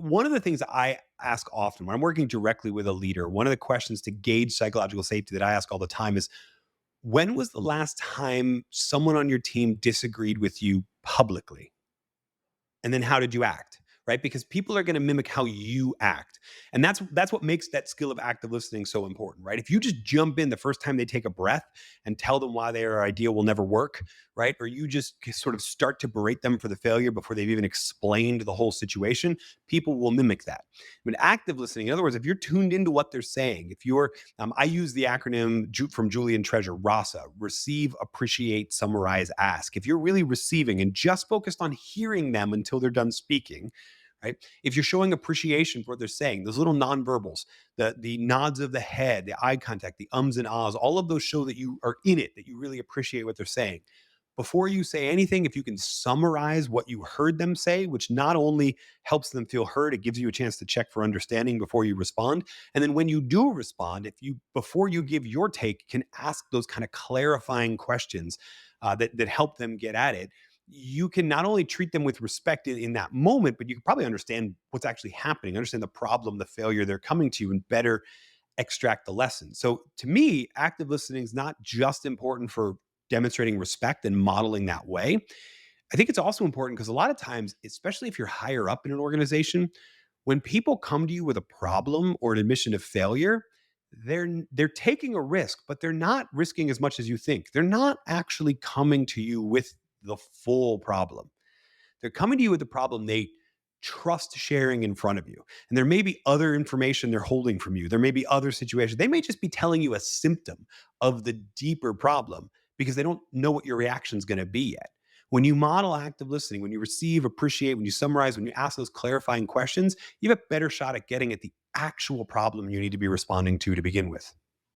One of the things that I ask often when I'm working directly with a leader, one of the questions to gauge psychological safety that I ask all the time is, when was the last time someone on your team disagreed with you publicly? And then how did you act? Right? Because people are going to mimic how you act. And that's what makes that skill of active listening so important, right? If you just jump in the first time they take a breath and tell them why their idea will never work, right? Or you just sort of start to berate them for the failure before they've even explained the whole situation, people will mimic that. But active listening, in other words, if you're tuned into what they're saying, if you're I use the acronym from Julian Treasure, RASA: receive, appreciate, summarize, ask. If you're really receiving and just focused on hearing them until they're done speaking, right? If you're showing appreciation for what they're saying, those little nonverbals, the nods of the head, the eye contact, the ums and ahs, all of those show that you are in it, that you really appreciate what they're saying. Before you say anything, if you can summarize what you heard them say, which not only helps them feel heard, it gives you a chance to check for understanding before you respond. And then when you do respond, if you, before you give your take, can ask those kind of clarifying questions that help them get at it, you can not only treat them with respect in that moment, but you can probably understand what's actually happening, understand the problem, the failure they're coming to you, and better extract the lesson. So to me, active listening is not just important for demonstrating respect and modeling that way. I think it's also important because a lot of times, especially if you're higher up in an organization, when people come to you with a problem or an admission of failure, they're taking a risk, but they're not risking as much as you think. They're not actually coming to you with the full problem. They're coming to you with the problem they trust sharing in front of you. And there may be other information they're holding from you. There may be other situations. They may just be telling you a symptom of the deeper problem because they don't know what your reaction is going to be yet. When you model active listening, when you receive, appreciate, when you summarize, when you ask those clarifying questions, you have a better shot at getting at the actual problem you need to be responding to begin with.